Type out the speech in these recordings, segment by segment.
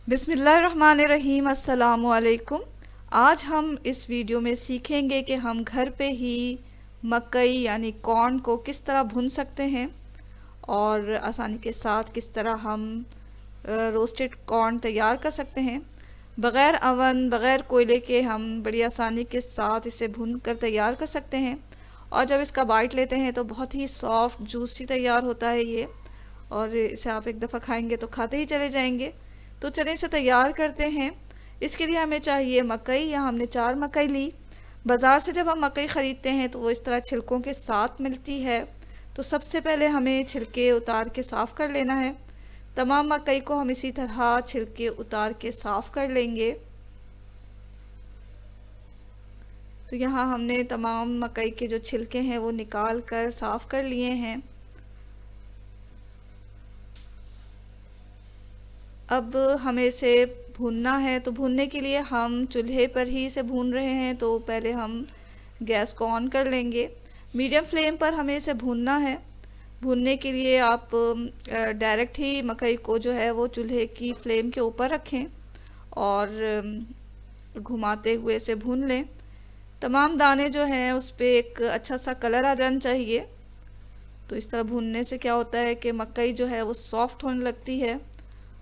बिस्मिल्लाहिर्रहमानिर्रहीम। अस्सलामुअलैकुम। आज हम इस वीडियो में सीखेंगे कि हम घर पे ही मकई यानी कॉर्न को किस तरह भून सकते हैं और आसानी के साथ किस तरह हम रोस्टेड कॉर्न तैयार कर सकते हैं। बग़ैर अवन बग़ैर कोयले के हम बड़ी आसानी के साथ इसे भून कर तैयार कर सकते हैं। और जब इसका बाइट लेते हैं तो बहुत ही सॉफ्ट जूसी तैयार होता है ये, और इसे आप एक दफ़ा खाएंगे तो खाते ही चले जाएंगे। तो चलिए इसे तैयार करते हैं। इसके लिए हमें चाहिए मकई। यहाँ हमने 4 मकई ली। बाज़ार से जब हम मकई ख़रीदते हैं तो वो इस तरह छिलकों के साथ मिलती है। तो सबसे पहले हमें छिलके उतार के साफ़ कर लेना है। तमाम मकई को हम इसी तरह छिलके उतार के साफ़ कर लेंगे। तो यहाँ हमने तमाम मकई के जो छिलके हैं वो निकाल कर साफ़ कर लिए हैं। अब हमें इसे भूनना है, तो भूनने के लिए हम चूल्हे पर ही इसे भून रहे हैं। तो पहले हम गैस को ऑन कर लेंगे। मीडियम फ्लेम पर हमें इसे भूनना है। भूनने के लिए आप डायरेक्ट ही मकई को जो है वो चूल्हे की फ्लेम के ऊपर रखें और घुमाते हुए इसे भून लें। तमाम दाने जो हैं उस पर एक अच्छा सा कलर आ जाना चाहिए। तो इस तरह भूनने से क्या होता है कि मकई जो है वो सॉफ्ट होने लगती है,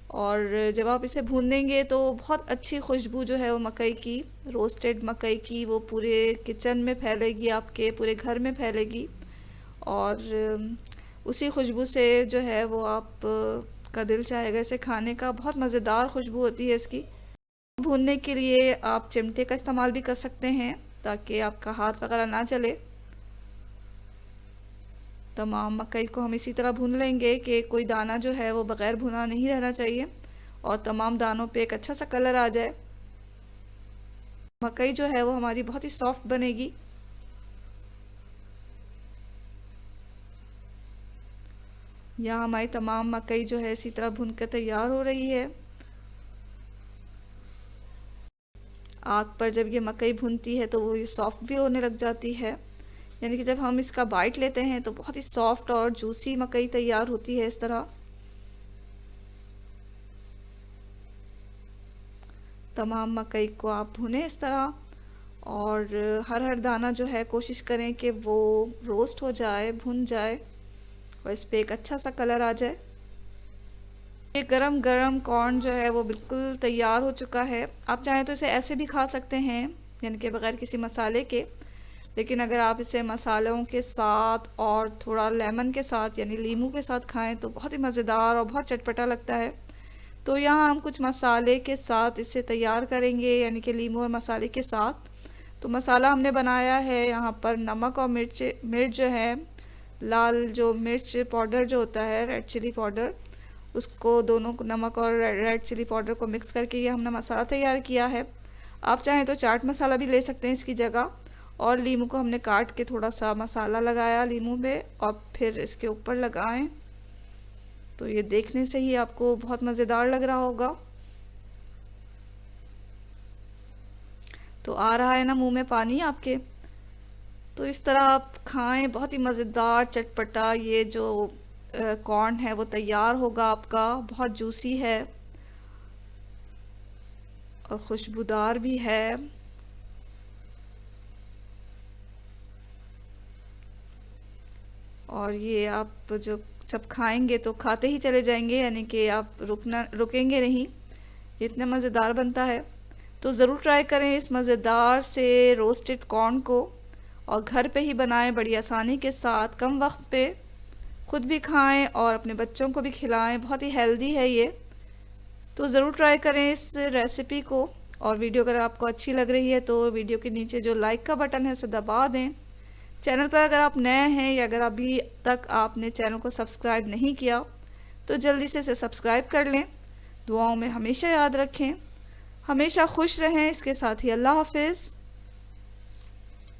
और जब आप इसे भून देंगे तो बहुत अच्छी खुशबू जो है वो मकई की, रोस्टेड मकई की, वो पूरे किचन में फैलेगी, आपके पूरे घर में फैलेगी। और उसी खुशबू से जो है वो आप का दिल चाहेगा इसे खाने का। बहुत मज़ेदार खुशबू होती है इसकी। भूनने के लिए आप चिमटे का इस्तेमाल भी कर सकते हैं ताकि आपका हाथ वगैरह ना चले। तमाम मकई को हम इसी तरह भून लेंगे कि कोई दाना जो है वो बग़ैर भुना नहीं रहना चाहिए और तमाम दानों पे एक अच्छा सा कलर आ जाए। मकई जो है वो हमारी बहुत ही सॉफ्ट बनेगी। यहाँ हमारी तमाम मकई जो है इसी तरह भून कर तैयार हो रही है। आग पर जब ये मकई भुनती है तो वो ये सॉफ्ट भी होने लग जाती है, यानी कि जब हम इसका बाइट लेते हैं तो बहुत ही सॉफ्ट और जूसी मकई तैयार होती है इस तरह। तमाम मकई को आप भुनें इस तरह, और हर दाना जो है कोशिश करें कि वो रोस्ट हो जाए, भुन जाए और इस पे एक अच्छा सा कलर आ जाए। ये गरम गरम कॉर्न जो है वो बिल्कुल तैयार हो चुका है। आप चाहें तो इसे ऐसे भी खा सकते हैं, यानी कि बग़ैर किसी मसाले के। लेकिन अगर आप इसे मसालों के साथ और थोड़ा लेमन के साथ यानी नींबू के साथ खाएं तो बहुत ही मज़ेदार और बहुत चटपटा लगता है। तो यहाँ हम कुछ मसाले के साथ इसे तैयार करेंगे, यानी कि नींबू और मसाले के साथ। तो मसाला हमने बनाया है यहाँ पर नमक और मिर्च जो है, लाल जो मिर्च पाउडर जो होता है, रेड चिली पाउडर, उसको दोनों को नमक और रेड चिली पाउडर को मिक्स करके ये हमने मसाला तैयार किया है। आप चाहें तो चाट मसाला भी ले सकते हैं इसकी जगह। और नींबू को हमने काट के थोड़ा सा मसाला लगाया नींबू पे और फिर इसके ऊपर लगाएं। तो ये देखने से ही आपको बहुत मज़ेदार लग रहा होगा। तो आ रहा है ना मुंह में पानी आपके। तो इस तरह आप खाएं, बहुत ही मज़ेदार चटपटा ये जो कॉर्न है वो तैयार होगा आपका। बहुत जूसी है और खुशबूदार भी है। और ये आप जो जब खाएंगे तो खाते ही चले जाएंगे, यानी कि आप रुकेंगे नहीं। ये इतना मज़ेदार बनता है। तो ज़रूर ट्राई करें इस मज़ेदार से रोस्टेड कॉर्न को, और घर पे ही बनाएं बड़ी आसानी के साथ, कम वक्त पे। ख़ुद भी खाएं और अपने बच्चों को भी खिलाएं। बहुत ही हेल्दी है ये। तो ज़रूर ट्राई करें इस रेसिपी को। और वीडियो अगर आपको अच्छी लग रही है तो वीडियो के नीचे जो लाइक का बटन है उसे दबा दें। चैनल पर अगर आप नए हैं या अगर अभी तक आपने चैनल को सब्सक्राइब नहीं किया तो जल्दी से इसे सब्सक्राइब कर लें। दुआओं में हमेशा याद रखें। हमेशा खुश रहें। इसके साथ ही अल्लाह हाफ़िज़।